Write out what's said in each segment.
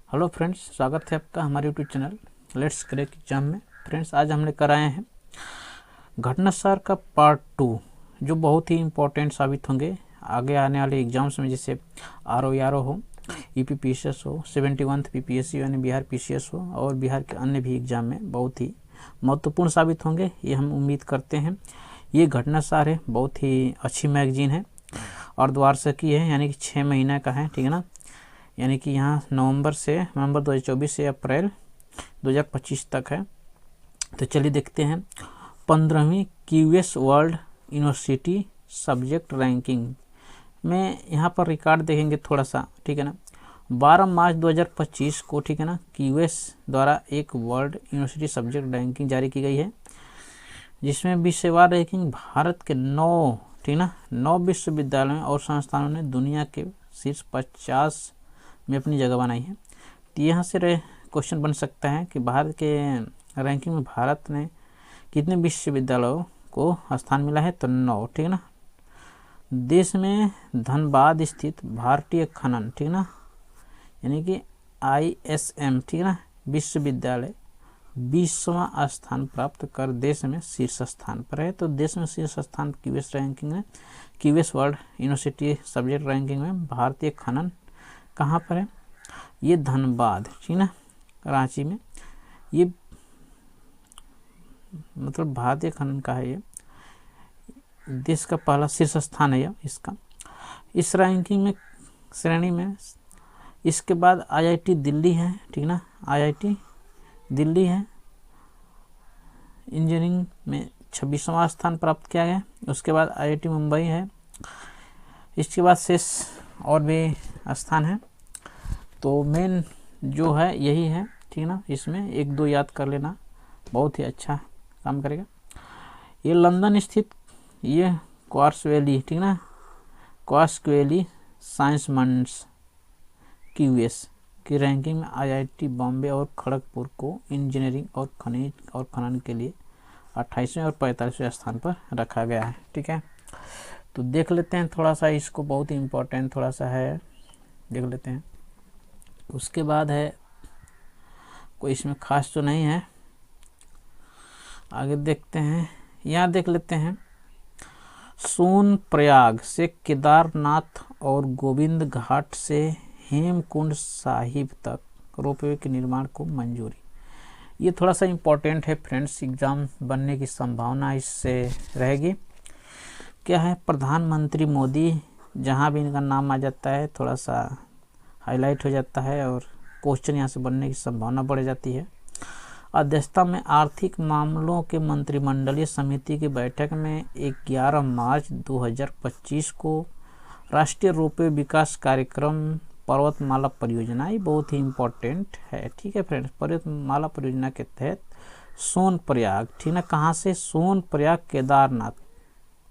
Hello friends, स्वागत है आपका हमारे YouTube channel let's crack exam में। फ्रेंड्स, आज हम लेकर आए हैं घटनासार का पार्ट 2, जो बहुत ही इम्पोर्टेंट साबित होंगे आगे आने वाले एग्जाम्स में, जैसे RO हो, UPPCS हो, 71th PPSC यानी बिहार PCS हो, और बिहार के अन्य भी एग्जाम में बहुत ही महत्वपूर्ण साबित होंगे, ये हम उम्मीद करते हैं। ये घटनासार है, बहुत ही अच्छी मैगजीन है और द्वारसकी है, यानी कि 6 महीने का है, ठीक है ना। यानी कि यहाँ नवंबर 2024 से अप्रैल 2025 तक है। तो चलिए देखते हैं 15वीं QS world university subject ranking में। यहाँ पर रिकॉर्ड देखेंगे थोड़ा सा, ठीक है ना। 12 मार्च 2025 को, ठीक है ना, QS द्वारा एक वर्ल्ड यूनिवर्सिटी सब्जेक्ट रैंकिंग जारी की गई है, जिसमें विश्ववार रैंकिंग भारत के 9, ठीक ना, 9 विश्वविद्यालयों और संस्थानों ने दुनिया के शीर्ष 50 में अपनी जगह बनाई है। तो यहाँ से क्वेश्चन बन सकता है कि भारत के रैंकिंग में भारत ने कितने विश्वविद्यालयों को स्थान मिला है, तो 9, ठीक है ना। देश में धनबाद स्थित भारतीय खनन, ठीक ना, यानी कि ISM, ठीक है ना, विश्वविद्यालय 20वां स्थान प्राप्त कर देश में शीर्ष स्थान पर है। तो देश में शीर्ष स्थान QS रैंकिंग में, QS world university subject ranking में भारतीय खनन कहाँ पर है, ये धनबाद, ठीक ना, रांची में। ये मतलब भारतीय खनन का है, ये देश का पहला शीर्ष स्थान है इसका, इस रैंकिंग में, श्रेणी में। इसके बाद IIT दिल्ली है, ठीक ना, IIT दिल्ली है, इंजीनियरिंग में 26वां स्थान प्राप्त किया गया। उसके बाद IIT मुंबई है। इसके बाद शेष और भी स्थान है, तो मेन जो है यही है, ठीक ना। इसमें 1-2 याद कर लेना, बहुत ही अच्छा काम करेगा। ये लंदन स्थित ये क्वार्ट्ज वैली, ठीक ना, क्वार्ट्ज वैली साइंस मंड्स QS की रैंकिंग में IIT बॉम्बे और खड़गपुर को इंजीनियरिंग और खनिज और खनन के लिए 28वें और 45वें स्थान पर रखा गया है, ठीक है। तो देख लेते हैं थोड़ा सा इसको, बहुत ही इम्पोर्टेंट थोड़ा सा है, देख लेते हैं। उसके बाद है, कोई इसमें खास तो नहीं है, आगे देखते हैं। यहाँ देख लेते हैं, सोनप्रयाग से केदारनाथ और गोविंद घाट से हेमकुंड साहिब तक रोपवे के निर्माण को मंजूरी। ये थोड़ा सा इम्पोर्टेंट है फ्रेंड्स, एग्जाम बनने की संभावना इससे रहेगी। क्या है, प्रधानमंत्री मोदी, जहाँ भी इनका नाम आ जाता है थोड़ा सा हाईलाइट हो जाता है और क्वेश्चन यहाँ से बनने की संभावना बढ़ जाती है। अध्यक्षता में आर्थिक मामलों के मंत्रिमंडलीय समिति की बैठक में 11 मार्च 2025 को राष्ट्रीय रोपवे विकास कार्यक्रम पर्वतमाला परियोजना, ये बहुत ही इम्पोर्टेंट है, ठीक है फ्रेंड्स। पर्वतमाला परियोजना के तहत सोनप्रयाग, ठीक ना, कहाँ से, सोनप्रयाग केदारनाथ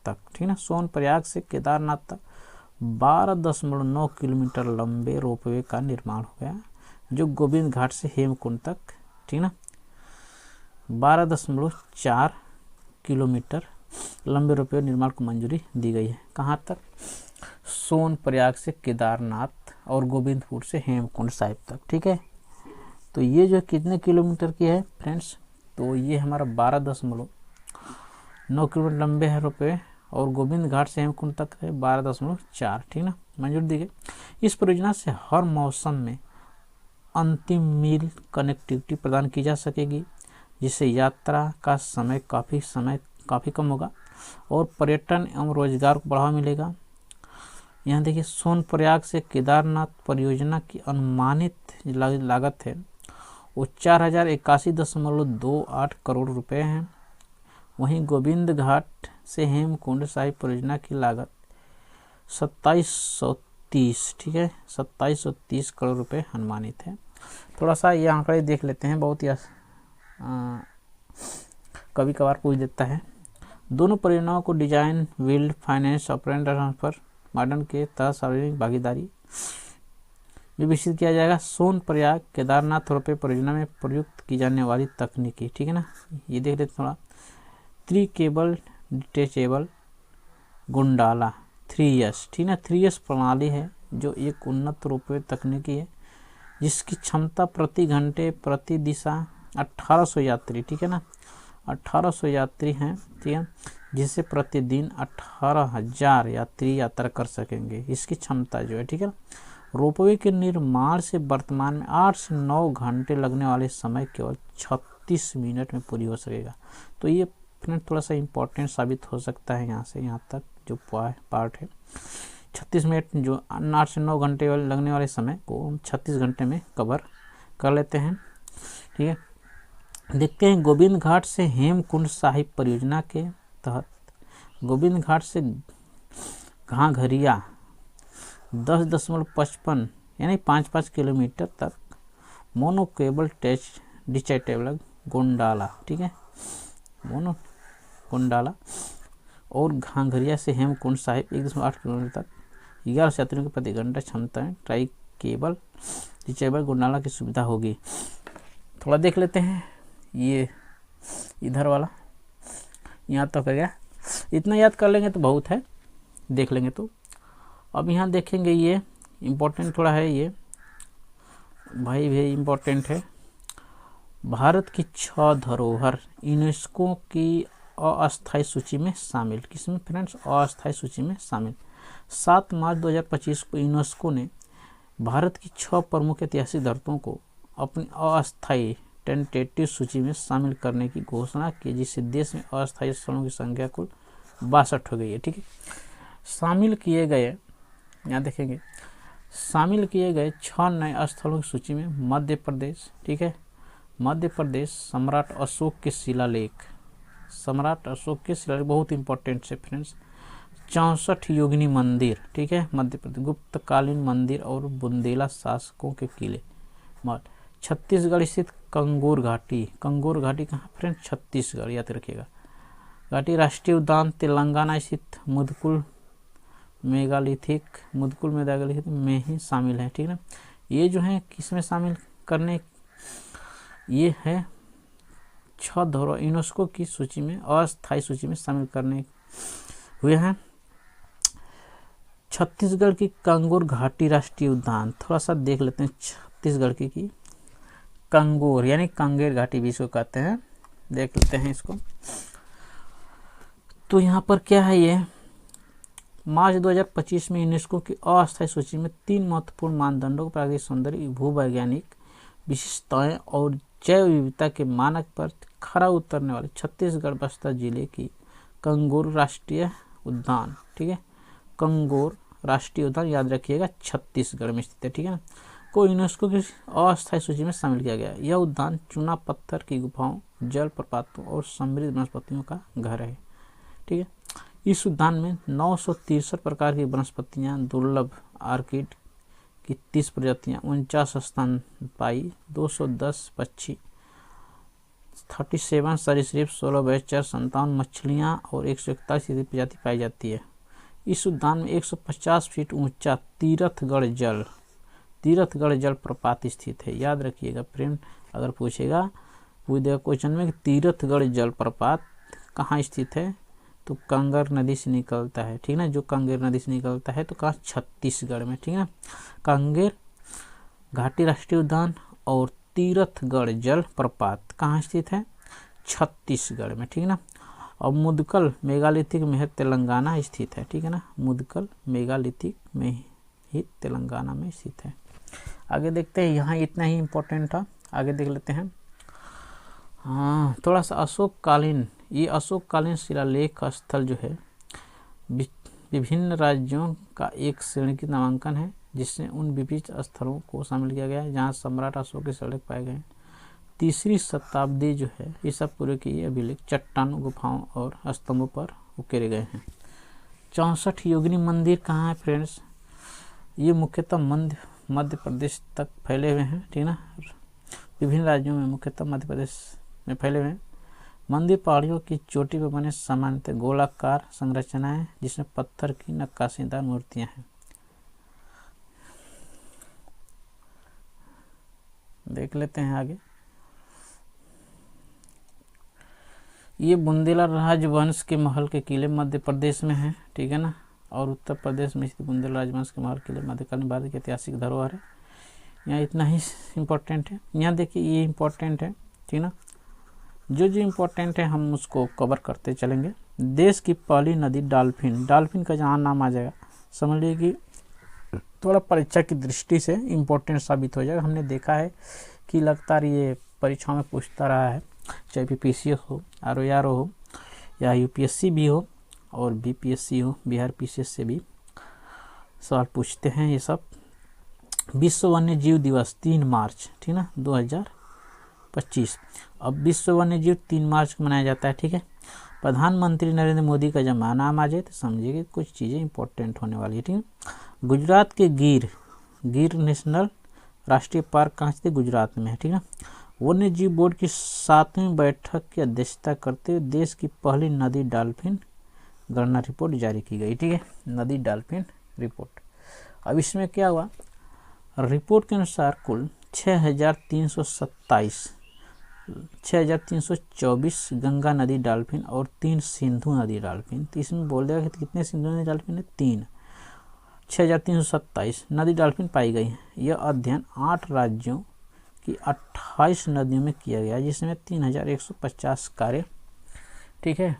तक, ठीक ना, सोनप्रयाग से केदारनाथ तक 12.9 किलोमीटर लंबे रोपवे का निर्माण हो गया, जो गोविंद घाट से हेमकुंड तक, ठीक ना, 12.4 किलोमीटर लंबे रोपवे निर्माण को मंजूरी दी गई है। कहाँ तक, सोनप्रयाग से केदारनाथ और गोविंदपुर से हेमकुंड साहिब तक, ठीक है। तो ये जो कितने किलोमीटर की है फ्रेंड्स, तो ये हमारा 12.9 किलोमीटर लंबे है रोपवे, और गोविंद घाट से हेमकुंड तक है 12.4, ठीक ना, मंजूरी दी गई। इस परियोजना से हर मौसम में अंतिम मील कनेक्टिविटी प्रदान की जा सकेगी, जिससे यात्रा का समय काफ़ी कम होगा और पर्यटन एवं रोजगार को बढ़ावा मिलेगा। यहाँ देखिए, सोनप्रयाग से केदारनाथ परियोजना की अनुमानित लागत है वो 4081.28 करोड़ रुपए हैं। वहीं गोविंद घाट से हेमकुंड साहिब परियोजना की लागत 2730, ठीक है, 2730 करोड़ रुपए अनुमानित है। थोड़ा सा ये आंकड़े देख लेते हैं, बहुत ही कभी कभार पूछ देता है। दोनों परियोजनाओं को design, build, finance, operate, transfer model के तहत सार्वजनिक भागीदारी में विकसित किया जाएगा। सोनप्रयाग केदारनाथ रोपवे परियोजना में प्रयुक्त की जाने वाली तकनीकी, ठीक है ना, ये देख लेते थोड़ा। 3 केबल डिटेचेबल गुंडाला 3S, ठीक ना, 3S प्रणाली है, जो एक उन्नत रोपवे तकनीकी है जिसकी क्षमता प्रति घंटे प्रति दिशा 1800 यात्री, ठीक है ना, 1800 यात्री हैं, ठीक है, जिससे प्रतिदिन 18,000 यात्री यात्रा कर सकेंगे, इसकी क्षमता जो है, ठीक है। रोपवे के निर्माण से वर्तमान में 8 से 9 घंटे लगने वाले समय केवल 36 मिनट में पूरी हो सकेगा। तो ये फ्रेंड थोड़ा सा इम्पोर्टेंट साबित हो सकता है यहाँ से यहाँ तक जो पार्ट है। 36 मिनट जो 8 से 9 घंटे लगने वाले समय को हम 36 घंटे में कवर कर लेते हैं, ठीक है। देखते हैं गोविंद घाट से हेमकुंड साहिब परियोजना के तहत गोविंद घाट से घाघरिया 10.55 यानी 5 किलोमीटर तक मोनो केबल डिचेटेबल गोंडाला, ठीक है, मोनो गोंडाला और घाघरिया से हेमकुंड साहिब 1.8 किलोमीटर तक 11 यात्रियों की प्रति घंटा क्षमता है ट्राई केबल डिचेबल गोंडाला की सुविधा होगी। थोड़ा देख लेते हैं, ये इधर वाला यहाँ तक है, गया इतना याद कर लेंगे तो बहुत है, देख लेंगे तो। अब यहाँ देखेंगे, ये इम्पोर्टेंट थोड़ा है, ये भाई भी इम्पोर्टेंट है। भारत की 6 धरोहर यूनेस्को की अस्थायी सूची में शामिल, किसमें फ्रेंड्स, अस्थायी सूची में शामिल। 7 मार्च 2025 को यूनेस्को ने भारत की 6 प्रमुख ऐतिहासिक धरोहरों को अपनी अस्थायी टेंटेटिव सूची में शामिल करने की घोषणा की, जिससे देश में अस्थायी स्थलों की संख्या कुल 62 हो गई है, ठीक है। शामिल किए गए, यहाँ देखेंगे, शामिल किए गए 6 नए स्थलों की सूची में मध्य प्रदेश, ठीक है, मध्य प्रदेश सम्राट अशोक के शिलालेख, सम्राट अशोक के शिलालेख बहुत इंपॉर्टेंट है फ्रेंड्स। 64 योगिनी मंदिर, ठीक है, मध्य प्रदेश, गुप्तकालीन मंदिर और बुंदेला शासकों के किले मठ। छत्तीसगढ़ स्थित कंगोर घाटी, कंगोर घाटी कहाँ फ्रेंड्स, छत्तीसगढ़, याद रखिएगा। घाटी राष्ट्रीय उद्यान तेलंगाना स्थित मुदकुल मेगालिथिक, मुदकुल मेगालिथिक में ही शामिल है, ठीक है ना। ये जो है किस में शामिल करने, ये है 6 धरोहर यूनेस्को की सूची में, अस्थायी सूची में शामिल करने हुए हैं। छत्तीसगढ़ की कंगोर घाटी राष्ट्रीय उद्यान, थोड़ा सा देख लेते हैं छत्तीसगढ़ की कंगोर यानी कांगेर घाटी भी इसको कहते हैं, देख लेते हैं इसको। तो यहाँ पर क्या है, ये मार्च 2025 में यूनेस्को की अस्थायी सूची में 3 महत्वपूर्ण मानदंडों, प्राकृतिक सौंदर्य, भूवैज्ञानिक विशेषताएं और जैव विविधता के मानक पर खरा उतरने वाले छत्तीसगढ़ बस्तर जिले की कंगोर राष्ट्रीय उद्यान, ठीक है, कंगोर राष्ट्रीय उद्यान याद रखिएगा छत्तीसगढ़ में स्थित है, ठीक है ना, को यूनेस्को की अस्थायी सूची में शामिल किया गया। यह उद्यान चूना पत्थर की गुफाओं, जल प्रपातों और समृद्ध वनस्पतियों का घर है, ठीक है। इस उद्यान में 963 प्रकार की वनस्पतियां, दुर्लभ आर्किड की 30 प्रजातियां, 49 स्तनपायी, 210 पक्षी, 37 सरीसृप, 16 भैंस, 57 मछलियां और 141 प्रजाति पाई जाती है। इस उद्यान में 150 फीट ऊंचा तीर्थगढ़ जल प्रपात स्थित है, याद रखिएगा फ्रेंड। अगर पूछेगा क्वेश्चन में कि तीर्थगढ़ जल प्रपात कहाँ स्थित है, तो कांगर नदी से निकलता है, ठीक है ना, जो कांगेर नदी से निकलता है, तो कहाँ, छत्तीसगढ़ में, ठीक है ना। कांगेर घाटी राष्ट्रीय उद्यान और तीर्थगढ़ जल प्रपात कहाँ स्थित है, छत्तीसगढ़ में, ठीक है ना। और मुदकल मेगालिथिक में तेलंगाना स्थित है, ठीक है ना, मुदकल मेगालिथिक में ही तेलंगाना में स्थित है। आगे देखते हैं, यहाँ इतना ही इम्पोर्टेंट था, आगे देख लेते हैं। हाँ, थोड़ा सा अशोककालीन, ये अशोककालीन शिलालेख स्थल जो है विभिन्न राज्यों का एक श्रेणीकृत नामांकन है, जिसमें उन विभिन्न स्थलों को शामिल किया गया है जहाँ सम्राट अशोक के शिलालेख पाए गए हैं। 3री शताब्दी जो है ईसा पूर्व की ये अभिलेख चट्टानों, गुफाओं और स्तंभों पर उकेरे गए हैं। 64 योगिनी मंदिर कहाँ है फ्रेंड्स, ये मुख्यतः मध्य प्रदेश तक फैले हुए हैं, ठीक है ना, विभिन्न राज्यों में मुख्यतः मध्य प्रदेश में फैले हुए हैं। मंदिर पहाड़ियों की चोटी पर बने सामान्यतः गोलाकार संरचनाएं, जिसमें पत्थर की नक्काशीदार मूर्तियां हैं। देख लेते हैं आगे। ये बुंदेला राजवंश के महल के किले मध्य प्रदेश में हैं, ठीक है ना, और उत्तर प्रदेश में स्थित बुंदेला राजवंश के महल किले मध्यकालीन भारत की ऐतिहासिक धरोहर है। यहाँ इतना ही इम्पोर्टेंट है। यहाँ देखिए ये इम्पोर्टेंट है, ठीक ना, जो इम्पोर्टेंट है हम उसको कवर करते चलेंगे। देश की पहली नदी डॉल्फिन, डॉल्फिन का जहाँ नाम आ जाएगा समझ लीजिए कि थोड़ा परीक्षा की दृष्टि से इम्पोर्टेंट साबित हो जाएगा। हमने देखा है कि लगातार ये परीक्षाओं में पूछता रहा है, चाहे PPCS हो, ROR हो या UPSC भी हो और BPSC हो, बिहार PCS से भी सवाल पूछते हैं ये सब। विश्व वन्य जीव दिवस 3 मार्च, ठीक ना, 2025। अब विश्व वन्य जीव 3 मार्च को मनाया जाता है, ठीक है। प्रधानमंत्री नरेंद्र मोदी का जब नाम आ जाए तो समझिए कि कुछ चीज़ें इंपॉर्टेंट होने वाली है, ठीक है। गुजरात के गिर नेशनल राष्ट्रीय पार्क कहाँ स्थित, गुजरात में है, ठीक है। वन्य जीव बोर्ड की 7वीं बैठक की अध्यक्षता करते हुए देश की पहली नदी डॉल्फिन गणना रिपोर्ट जारी की गई, ठीक है, नदी डॉल्फिन रिपोर्ट। अब इसमें क्या हुआ, रिपोर्ट के अनुसार कुल 6,324 गंगा नदी डॉल्फिन और 3 सिंधु नदी डॉल्फिन। तो इसमें बोल देगा कि कितने सिंधु नदी डॉल्फिन है, 3। 6,327 नदी डॉल्फिन पाई गई है। यह अध्ययन 8 राज्यों की 28 नदियों में किया गया, जिसमें 3,150 कार्य, ठीक है।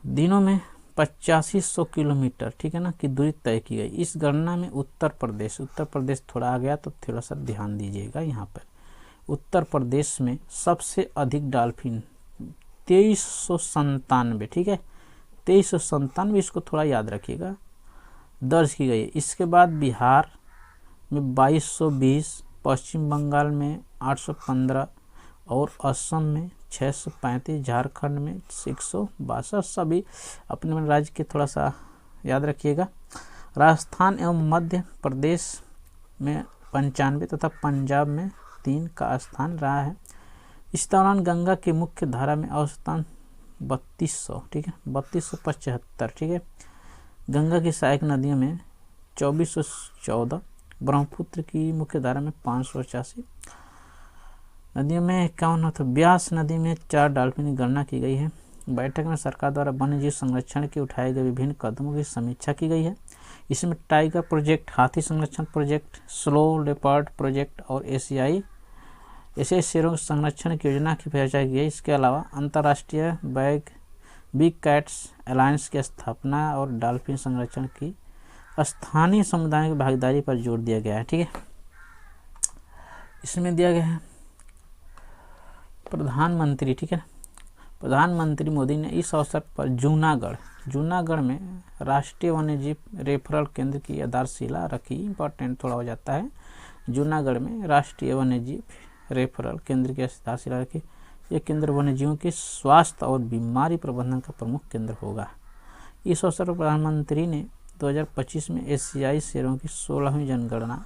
दिनों में 8500 किलोमीटर, ठीक है ना, की दूरी तय की गई। इस गणना में उत्तर प्रदेश थोड़ा आ गया तो थोड़ा सा ध्यान दीजिएगा यहाँ पर। उत्तर प्रदेश में सबसे अधिक डॉल्फिन 2397, ठीक है, 2397, इसको थोड़ा याद रखिएगा, दर्ज की गई है। इसके बाद बिहार में 2220, पश्चिम बंगाल में 815 और असम में 635, झारखंड में 162। सभी अपने राज्य के थोड़ा सा याद रखिएगा। राजस्थान एवं मध्य प्रदेश में 95 तथा पंजाब में 3 का स्थान रहा है। इस दौरान गंगा की मुख्य धारा में औसतन 3200, ठीक है, 3275, ठीक है। गंगा की सहायक नदियों में 2414, ब्रह्मपुत्र की मुख्य धारा में 585, नदियों में 51 तो ब्यास नदी में 4 डॉल्फिन की गणना की गई है। बैठक में सरकार द्वारा वन्यजीव संरक्षण के उठाए गए विभिन्न कदमों की समीक्षा की गई है। इसमें टाइगर प्रोजेक्ट, हाथी संरक्षण प्रोजेक्ट, स्लो लेपर्ड प्रोजेक्ट और एशियाई शेरों संरक्षण की योजना की चर्चा की है। इसके अलावा अंतर्राष्ट्रीय बिग कैट्स अलायंस की स्थापना और डॉल्फिन संरक्षण की स्थानीय समुदायों की भागीदारी पर जोर दिया गया है, ठीक है। इसमें दिया गया है प्रधानमंत्री, ठीक है, प्रधानमंत्री मोदी ने इस अवसर पर जूनागढ़ में राष्ट्रीय वन्यजीव रेफरल केंद्र की आधारशिला रखी। इंपॉर्टेंट थोड़ा हो जाता है, जूनागढ़ में राष्ट्रीय वन्यजीव रेफरल केंद्र की आधारशिला रखी। यह केंद्र वन्यजीवों के स्वास्थ्य और बीमारी प्रबंधन का प्रमुख केंद्र होगा। इस अवसर पर प्रधानमंत्री ने 2025 में एशियाई शेरों की 16वीं जनगणना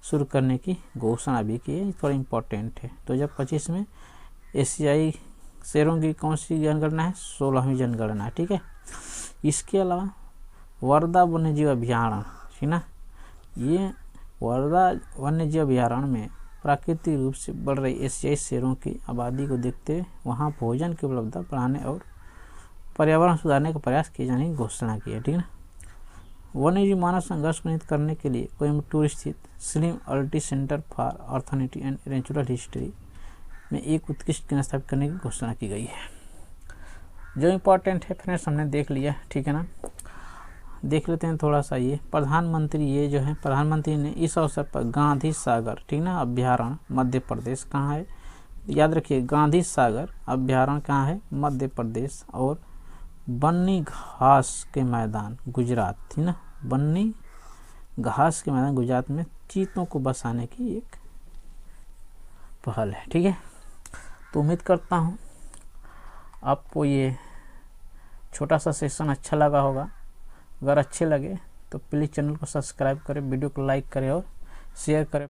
शुरू करने की घोषणा भी की है। थोड़ा इम्पोर्टेंट है, 2025 में एशियाई शेरों की कौन सी जनगणना है, 16वीं जनगणना, ठीक है। इसके अलावा वर्धा वन्यजीव अभयारण्य, ठीक ना, ये वर्धा वन्यजीव अभयारण्य में प्राकृतिक रूप से बढ़ रही एशियाई शेरों की आबादी को देखते हुए वहाँ भोजन की उपलब्धता बढ़ाने और पर्यावरण सुधारने का प्रयास किए जाने की घोषणा की है, ठीक है। वन्यजीव मानव संघर्ष को नियंत्रित करने के लिए कोयम्बटूर स्थित स्लिम अल्टी सेंटर फॉर ऑर्थोनिटी एंड नेचुरल हिस्ट्री में एक उत्कृष्ट केंद्र स्थापित करने की घोषणा की गई है। जो इम्पोर्टेंट है फ्रेंड्स हमने देख लिया, ठीक है ना। देख लेते हैं थोड़ा सा ये प्रधानमंत्री ने इस अवसर पर गांधी सागर, ठीक ना, अभ्यारण्य मध्य प्रदेश कहाँ है, याद रखिए, गांधी सागर अभ्यारण्य कहाँ है, मध्य प्रदेश, और बन्नी घास के मैदान गुजरात, थी ना, बन्नी घास के मैदान गुजरात में चीतों को बसाने की एक पहल है, ठीक है। तो उम्मीद करता हूँ आपको ये छोटा सा सेशन अच्छा लगा होगा। अगर अच्छे लगे तो प्लीज़ चैनल को सब्सक्राइब करें, वीडियो को लाइक करें और शेयर करें।